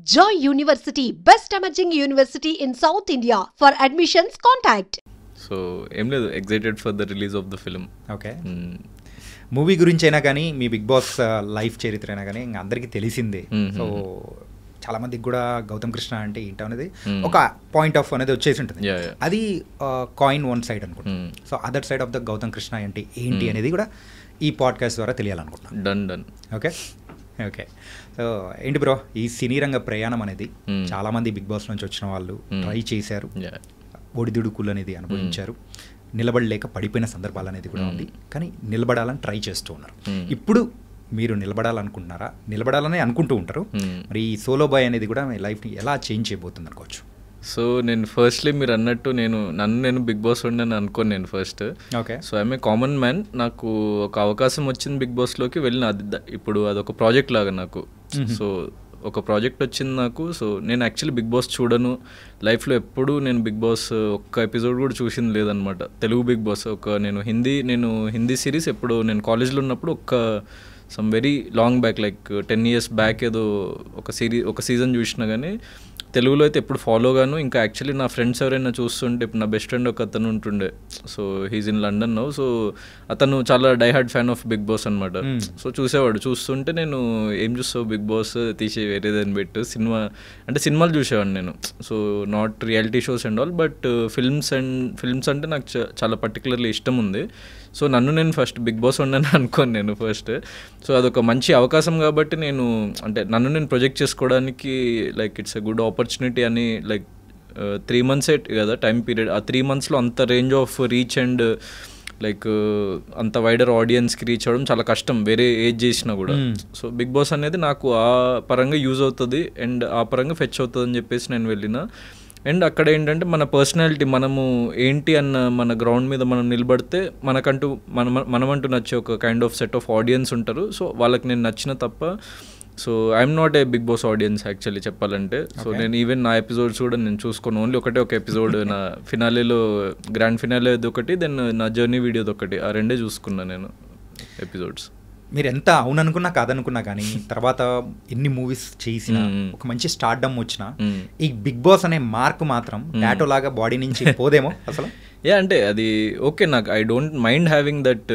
Joy University, best emerging university in South India. For admissions, contact. So ఏం లేదు, excited for the release of the film. Okay, movie గురించి అయినా కానీ మీ big boss life చరిత్ర అయినా కానీ ఇంకా అందరికీ తెలిసిందే. సో చాలా మందికి కూడా గౌతమ్ కృష్ణ అంటే ఏంటో అనేది ఒక పాయింట్ ఆఫ్ అనేది వచ్చేసి ఉంటుంది. అది కాయిన్ వన్ సైడ్ అనుకుంటున్నాను. So other side of the Gautam Krishna అంటే ఏంటి అనేది కూడా ఈ పాడ్కాస్ట్ ద్వారా తెలియాలనుకుంటున్నాను. డన్. ఓకే ఓకే సో ఏంటి బ్రో, ఈ సినీ రంగ ప్రయాణం అనేది చాలా మంది బిగ్ బాస్ నుంచి వచ్చిన వాళ్ళు ట్రై చేశారు, ఒడిదుడుకులు అనేది అనుభవించారు, నిలబడలేక పడిపోయిన సందర్భాలు అనేది కూడా ఉంది. కానీ నిలబడాలని ట్రై చేస్తూ ఉన్నారు. ఇప్పుడు మీరు నిలబడాలనుకుంటున్నారా? నిలబడాలని అనుకుంటూ ఉంటారు. మరి ఈ సోలో బాయ్ అనేది కూడా మీ లైఫ్ని ఎలా చేంజ్ చేయబోతుంది అనుకోవచ్చు? సో నేను ఫస్ట్లీ మీరు అన్నట్టు నేను బిగ్ బాస్ ఉండని అనుకోను. నేను first okay, so I'm a common man. నాకు ఒక అవకాశం వచ్చింది బిగ్ బాస్లోకి వెళ్ళిన. ఇప్పుడు అదొక ప్రాజెక్ట్ లాగా నాకు. సో ఒక ప్రాజెక్ట్ వచ్చింది నాకు. సో నేను యాక్చువల్లీ బిగ్ బాస్ చూడను లైఫ్లో. ఎప్పుడు నేను బిగ్ బాస్ ఒక్క ఎపిసోడ్ కూడా చూసింది లేదనమాట. తెలుగు బిగ్ బాస్ నేను హిందీ సిరీస్ ఎప్పుడు నేను కాలేజ్లో ఉన్నప్పుడు some very long back, like 10 years back ఏదో ఒక సీజన్ చూసినా కానీ తెలుగులో అయితే ఎప్పుడు ఫాలో గాను. ఇంకా యాక్చువల్లీ నా ఫ్రెండ్స్ ఎవరైనా చూస్తుంటే, ఇప్పుడు నా బెస్ట్ ఫ్రెండ్ ఒక అతను ఉంటుండే, so he's in London now. So అతను చాలా diehard fan of Bigg Boss అనమాట. సో చూస్తుంటే నేను ఏం చూస్తావు బిగ్ బాస్ తీసి వేరేదని పెట్టు, సినిమాలు చూసేవాడిని నేను. So not reality shows and all, but films అంటే నాకు చాలా పర్టికులర్లీ ఇష్టం ఉంది. సో నేను ఫస్ట్ బిగ్ బాస్ ఉండని అనుకోను నేను ఫస్ట్. సో అదొక మంచి అవకాశం కాబట్టి నన్ను ప్రొజెక్ట్ చేసుకోవడానికి like it's a good opportunity అని. లైక్ 3 months కదా టైం పీరియడ్. ఆ 3 monthsలో అంత range of reach and like అంత వైడర్ ఆడియన్స్కి రీచ్ అవ్వడం చాలా కష్టం వేరే ఏజ్ చేసినా కూడా. సో బిగ్ బాస్ అనేది నాకు ఆ పరంగా యూజ్ అవుతుంది అండ్ ఆ పరంగా ఫెచ్ అవుతుంది అని చెప్పేసి నేను వెళ్ళిన. అండ్ అక్కడ ఏంటంటే మన పర్సనాలిటీ, మనము ఏంటి అన్న మన గ్రౌండ్ మీద మనం నిలబడితే మనమంటూ నచ్చే ఒక kind of set of audience ఉంటారు. సో వాళ్ళకి నేను నచ్చిన తప్ప. So I'm not a Bigg Boss audience actually చెప్పాలంటే. సో నేను ఈవెన్ నా ఎపిసోడ్స్ కూడా నేను చూసుకోను. ఓన్లీ ఒక ఎపిసోడ్ నా ఫినాలేలో గ్రాండ్ ఫినాలేది ఒకటి, దెన్ నా జర్నీ వీడియోది ఒకటి, ఆ రెండే చూసుకున్నా నేను ఎపిసోడ్స్. మీరు ఎంత అవుననుకున్నా కాదనుకున్నా కానీ తర్వాత ఎన్ని మూవీస్ చేసిన ఒక మంచి స్టార్డమ్ వచ్చినా ఈ బిగ్ బాస్ అనే మార్క్ మాత్రం టాటో లాగా బాడీ నుంచి పోదేమో అసలు. అంటే అది ఓకే, నాకు I don't mind having that.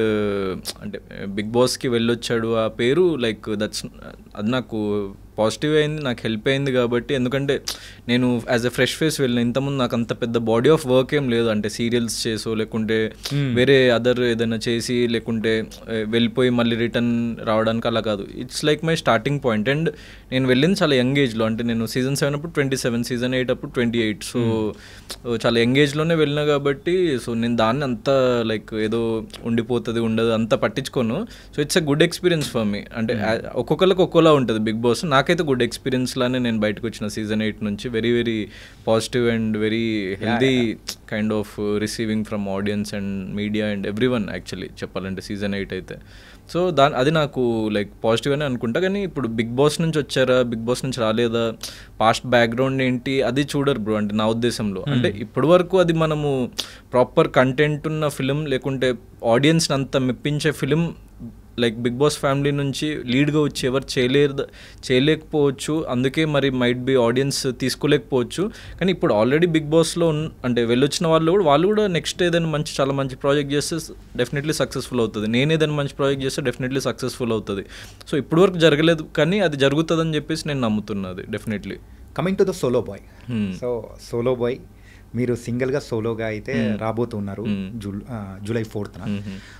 అంటే బిగ్ బాస్కి వెళ్ళొచ్చాడు ఆ పేరు, లైక్ అది నాకు పాజిటివ్ అయింది, నాకు హెల్ప్ అయింది కాబట్టి. ఎందుకంటే నేను యాజ్ ఎ ఫ్రెష్ ఫేస్ వెళ్ళిన. ఇంతకుముందు నాకు అంత పెద్ద బాడీ ఆఫ్ వర్క్ ఏం లేదు. అంటే సీరియల్స్ చేసో లేకుంటే వేరే అదర్ ఏదైనా చేసి లేకుంటే వెళ్ళిపోయి మళ్ళీ రిటర్న్ రావడానికి అలా కాదు. It's like my starting point. And నేను వెళ్ళింది చాలా యంగ్ ఏజ్లో. అంటే నేను సీజన్ 7 అప్పుడు 27, సీజన్ 8 అప్పుడు 28. సో చాలా యంగ్ ఏజ్లోనే వెళ్ళినా కాబట్టి. సో నేను దాన్ని అంతా లైక్ ఏదో ఉండిపోతుంది ఉండదు అంత పట్టించుకోను. So it's a good experience for me. అంటే ఒక్కొక్కరికి ఒక్కోలా ఉంటుంది బిగ్ బాస్. నాకైతే గుడ్ ఎక్స్పీరియన్స్ లానే నేను బయటకు వచ్చిన సీజన్ 8 నుంచి. Very very positive and very healthy kind of receiving from audience and media and every one actually చెప్పాలంటే సీజన్ 8 అయితే. సో అది నాకు లైక్ పాజిటివ్ అని అనుకుంటా. కానీ ఇప్పుడు బిగ్ బాస్ నుంచి వచ్చారా, బిగ్ బాస్ నుంచి రాలేదా, పాస్ట్ బ్యాక్గ్రౌండ్ ఏంటి అది చూడరు బ్రో. అంటే నా ఉద్దేశంలో అంటే ఇప్పటి వరకు అది మనము ప్రాపర్ కంటెంట్ ఉన్న ఫిలిం లేకుంటే ఆడియన్స్ని అంత మెప్పించే film like Bigg Boss family నుంచి లీడ్గా వచ్చి ఎవరు చేయలేకపోవచ్చు. అందుకే మరి మైట్ బి ఆడియన్స్ తీసుకోలేకపోవచ్చు. కానీ ఇప్పుడు ఆల్రెడీ బిగ్ బాస్లో అంటే వెళ్ళొచ్చిన వాళ్ళు కూడా నెక్స్ట్ ఏదైనా చాలా మంచి ప్రాజెక్ట్ చేస్తే డెఫినెట్లీ సక్సెస్ఫుల్ అవుతుంది. నేను ఏదైనా మంచి ప్రాజెక్ట్ చేస్తే డెఫినెట్లీ సక్సెస్ఫుల్ అవుతుంది. సో ఇప్పటి వరకు జరగలేదు కానీ అది జరుగుతుందని చెప్పేసి నేను నమ్ముతున్నది definitely. Coming to the solo boy. Solo boy మీరు సింగిల్గా సోలోగా అయితే రాబోతున్నారు July 4th.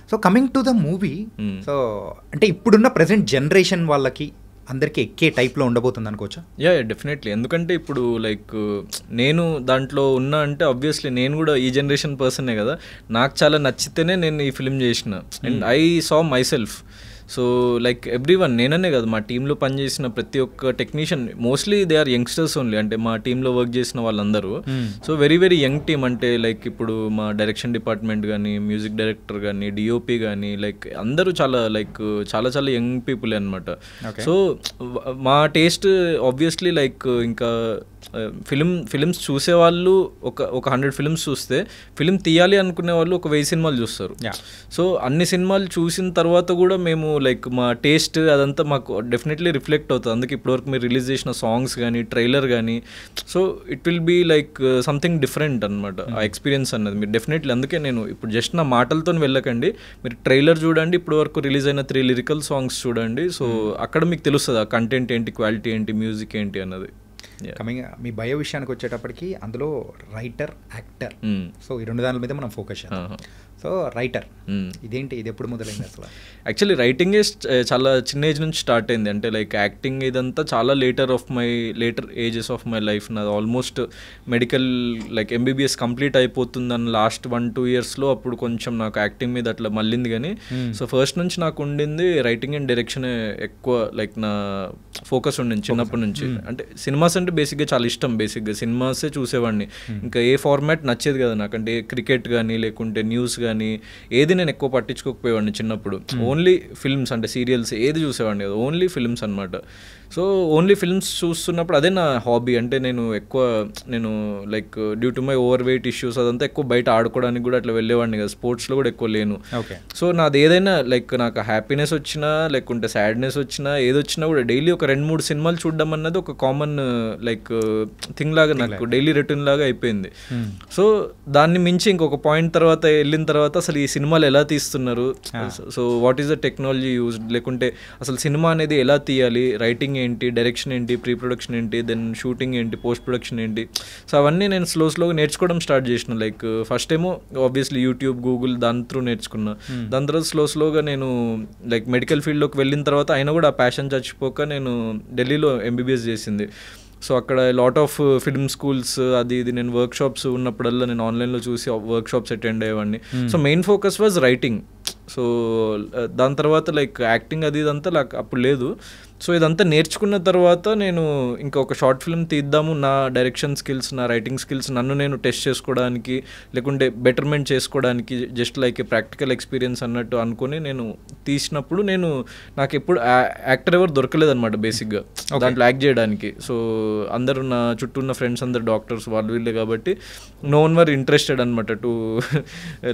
So coming to the movie, so అంటే ఇప్పుడున్న ప్రజెంట్ జనరేషన్ వాళ్ళకి అందరికీ ఎక్కే టైప్లో ఉండబోతుంది అనుకోవచ్చా? డెఫినెట్లీ. ఎందుకంటే ఇప్పుడు లైక్ నేను దాంట్లో ఉన్నా అంటే ఆబ్వియస్లీ నేను కూడా ఈ జనరేషన్ పర్సనే కదా. నాకు చాలా నచ్చితేనే నేను ఈ ఫిలిం చేసిన and I saw myself. So like everyone, నేననే కదా మా టీంలో పనిచేసిన ప్రతి ఒక్క technician mostly they are youngsters only. అంటే మా టీంలో వర్క్ చేసిన వాళ్ళందరూ so very very young team. అంటే లైక్ ఇప్పుడు మా డైరెక్షన్ డిపార్ట్మెంట్ కానీ, మ్యూజిక్ డైరెక్టర్ కానీ, డిఓపి కానీ, లైక్ అందరూ చాలా చాలా యంగ్ పీపుల్ అనమాట. సో మా టేస్ట్ ఆబ్వియస్లీ లైక్ ఇంకా ఫిలిమ్స్ చూసేవాళ్ళు ఒక 100 ఫిలిమ్స్ చూస్తే ఫిలిం తీయాలి అనుకునే వాళ్ళు ఒక 1000 సినిమాలు చూస్తారు. సో అన్ని సినిమాలు చూసిన తర్వాత కూడా మేము లైక్ మా టేస్ట్ అదంతా మాకు డెఫినెట్లీ రిఫ్లెక్ట్ అవుతుంది. అందుకే ఇప్పటివరకు మీరు రిలీజ్ చేసిన సాంగ్స్ కానీ ట్రైలర్ కానీ so it will be like something different అనమాట ఆ ఎక్స్పీరియన్స్ అన్నది. మీరు డెఫినెట్లీ అందుకే నేను ఇప్పుడు జస్ట్ నా మాటలతో వెళ్ళకండి, మీరు ట్రైలర్ చూడండి, ఇప్పటివరకు రిలీజ్ అయిన 3 లిరికల్ సాంగ్స్ చూడండి. సో అక్కడ మీకు తెలుస్తుంది ఆ కంటెంట్ ఏంటి, క్వాలిటీ ఏంటి, మ్యూజిక్ ఏంటి అన్నది. కమింగ్ మీ బయో విషయానికి వచ్చేటప్పటికి అందులో రైటర్, యాక్టర్, సో ఈ 2 దాని మీద మనం ఫోకస్ చేద్దాం. సో రైటర్ ఇదేంటి, ఇది ఎప్పుడు మొదలైంది అసలు? యాక్చువల్లీ రైటింగే చాలా చిన్న ఏజ్ నుంచి స్టార్ట్ అయింది. అంటే లైక్ యాక్టింగ్ ఇదంతా చాలా later ages of my life. నాది almost medical like MBBS complete అయిపోతుందని లాస్ట్ 1-2 ఇయర్స్లో అప్పుడు కొంచెం నాకు యాక్టింగ్ మీద అట్లా మళ్ళింది. కానీ సో ఫస్ట్ నుంచి నాకు ఉండింది రైటింగ్ అండ్ డైరెక్షన్ ఎక్కువ లైక్ నా ఫోకస్ ఉండింది చిన్నప్పటి నుంచి. అంటే సినిమాస్ అంటే బేసిక్గా చాలా ఇష్టం, బేసిక్గా సినిమాసే చూసేవాడిని. ఇంకా ఏ ఫార్మాట్ నచ్చేది కదా నాకు, అంటే క్రికెట్ కానీ లేకుంటే న్యూస్ కానీ ఏది నేను ఎక్కువ పట్టించుకోకపోయేవాడిని చిన్నప్పుడు. ఓన్లీ ఫిల్మ్స్ అంటే సీరియల్స్ ఏది చూసేవాడిని కదా, ఓన్లీ ఫిల్మ్స్ అనమాట. సో ఓన్లీ ఫిల్మ్స్ చూస్తున్నప్పుడు అదే నా హాబీ. అంటే నేను like due to my over weight issues అదంతా ఎక్కువ బయట ఆడుకోవడానికి కూడా అట్లా వెళ్ళేవాడిని కదా, స్పోర్ట్స్లో కూడా ఎక్కువ లేను. సో నాది ఏదైనా లైక్ నాకు హ్యాపీనెస్ వచ్చినా లేకుంటే సాడ్నెస్ వచ్చినా ఏది వచ్చినా కూడా డైలీ ఒక 2-3 సినిమాలు చూడడం అన్నది ఒక కామన్ లైక్ థింగ్ లాగా నాకు డైలీ రొటీన్ లాగా అయిపోయింది. సో దాన్ని మించి ఇంకొక పాయింట్ తర్వాత వెళ్ళిన తర్వాత అసలు ఈ సినిమాలు ఎలా తీస్తున్నారు, so what is the technology used, లేకుంటే అసలు సినిమా అనేది ఎలా తీయాలి, రైటింగ్ ఏంటి, డైరెక్షన్ ఏంటి, ప్రీ ప్రొడక్షన్ ఏంటి, దెన్ షూటింగ్ ఏంటి, పోస్ట్ ప్రొడక్షన్ ఏంటి, సో అవన్నీ నేను స్లోగా నేర్చుకోవడం స్టార్ట్ చేసిన. లైక్ ఫస్ట్ ఏమో ఆబ్వియస్లీ యూట్యూబ్, గూగుల్ దాని త్రూ నేర్చుకున్నా. దాని తర్వాత స్లోగా నేను లైక్ మెడికల్ ఫీల్డ్లోకి వెళ్ళిన తర్వాత అయినా కూడా ఆ ప్యాషన్ చచ్చిపోక నేను ఢిల్లీలో MBBS చేసింది. సో అక్కడ లాట్ ఆఫ్ ఫిల్మ్ స్కూల్స్ అది ఇది నేను వర్క్షాప్స్ ఉన్నప్పుడల్లా నేను ఆన్లైన్లో చూసి వర్క్షాప్స్ అటెండ్ అయ్యేవాడిని. So main focus was writing. So దాని తర్వాత లైక్ యాక్టింగ్ అది ఇదంతా నాకు అప్పుడు లేదు. సో ఇదంతా నేర్చుకున్న తర్వాత నేను ఇంకా ఒక షార్ట్ ఫిల్మ్ తీద్దాము, నా డైరెక్షన్ స్కిల్స్, నా రైటింగ్ స్కిల్స్ నన్ను నేను టెస్ట్ చేసుకోవడానికి లేకుంటే బెటర్మెంట్ చేసుకోవడానికి just like a practical experience అన్నట్టు అనుకుని నేను తీసినప్పుడు నాకు ఎప్పుడు యాక్టర్ ఎవరు దొరకలేదన్నమాట బేసిక్గా దాంట్లో యాక్ట్ చేయడానికి. సో అందరూ నా చుట్టూ ఉన్న ఫ్రెండ్స్ అందరు డాక్టర్స్ వాళ్ళు వీళ్ళే కాబట్టి నో వన్ వర్ ఇంట్రెస్టెడ్ అనమాట to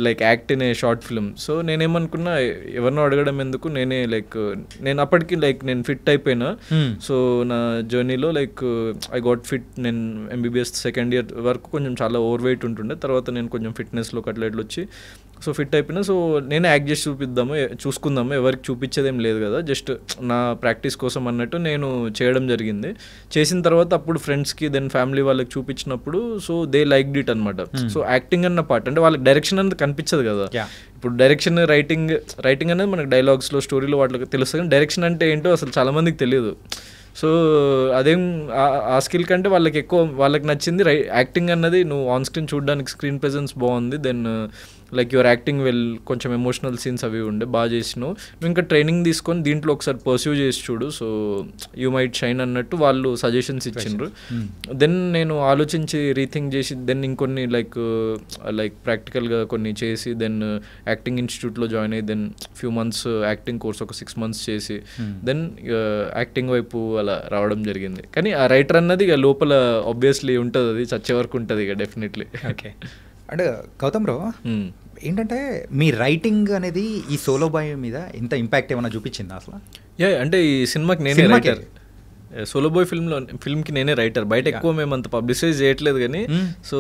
like act in a short film. So నేనేమనుకున్నా ఎవరినో అడగడం ఎందుకు, నేను అప్పటికి లైక్ నేను ఫిట్ అయిపోయినా. సో నా జర్నీలో లైక్ ఐ గాట్ ఫిట్. నేను MBBS సెకండ్ ఇయర్ వరకు కొంచెం చాలా ఓవర్ వెయిట్ ఉంటుండే, తర్వాత నేను కొంచెం ఫిట్నెస్లోకి అట్లా వచ్చి సో ఫిట్ అయిపోయినా. సో నేనే యాక్ట్ చేసి చూసుకుందాము, ఎవరికి చూపించేదేం లేదు కదా, జస్ట్ నా ప్రాక్టీస్ కోసం అన్నట్టు నేను చేయడం జరిగింది. చేసిన తర్వాత అప్పుడు ఫ్రెండ్స్కి దెన్ ఫ్యామిలీ వాళ్ళకి చూపించినప్పుడు సో దే లైక్ డిట్ అనమాట. సో యాక్టింగ్ అన్న పార్ట్ అంటే వాళ్ళకి డైరెక్షన్ అనేది కనిపించదు కదా. ఇప్పుడు డైరెక్షన్ రైటింగ్ అనేది మనకు డైలాగ్స్లో స్టోరీలో వాటికి తెలుస్తుంది, కానీ డైరెక్షన్ అంటే ఏంటో అసలు చాలామందికి తెలియదు. సో అదేం ఆ స్కిల్ కంటే వాళ్ళకి నచ్చింది యాక్టింగ్ అన్నది. నువ్వు ఆన్ స్క్రీన్ చూడడానికి స్క్రీన్ ప్రెజెన్స్ బాగుంది, దెన్ లైక్ యువర్ యాక్టింగ్ కొంచెం ఎమోషనల్ సీన్స్ అవి ఉండే బాగా చేసినావు, నువ్వు ఇంకా ట్రైనింగ్ తీసుకొని దీంట్లో ఒకసారి పర్స్యూ చేసి చూడు, సో యూ మైట్ షైన్ అన్నట్టు వాళ్ళు సజెషన్స్ ఇచ్చిండ్రు. దెన్ నేను ఆలోచించి రీథింక్ చేసి దెన్ ఇంకొన్ని లైక్ ప్రాక్టికల్గా కొన్ని చేసి దెన్ యాక్టింగ్ ఇన్స్టిట్యూట్లో జాయిన్ అయ్యి then few months acting course ఒక 6 months చేసి దెన్ యాక్టింగ్ వైపు అలా రావడం జరిగింది. కానీ ఆ రైటర్ అన్నది ఇక లోపల ఆబ్వియస్లీ ఉంటుంది, అది చచ్చే వరకు ఉంటుంది ఇక డెఫినెట్లీ. ఓకే. అంటే గౌతమ్ బ్రో ఏంటంటే మీ రైటింగ్ అనేది ఈ సోలో బాయ్ మీద ఎంత ఇంపాక్ట్ ఏమైనా చూపించిందా అసలు? అంటే ఈ సినిమాకి నేనే రైటర్, సోలో బాయ్ ఫిల్మ్కి నేనే రైటర్. బయట ఎక్కువ మేము అంత పబ్లిసైజ్ చేయట్లేదు కానీ సో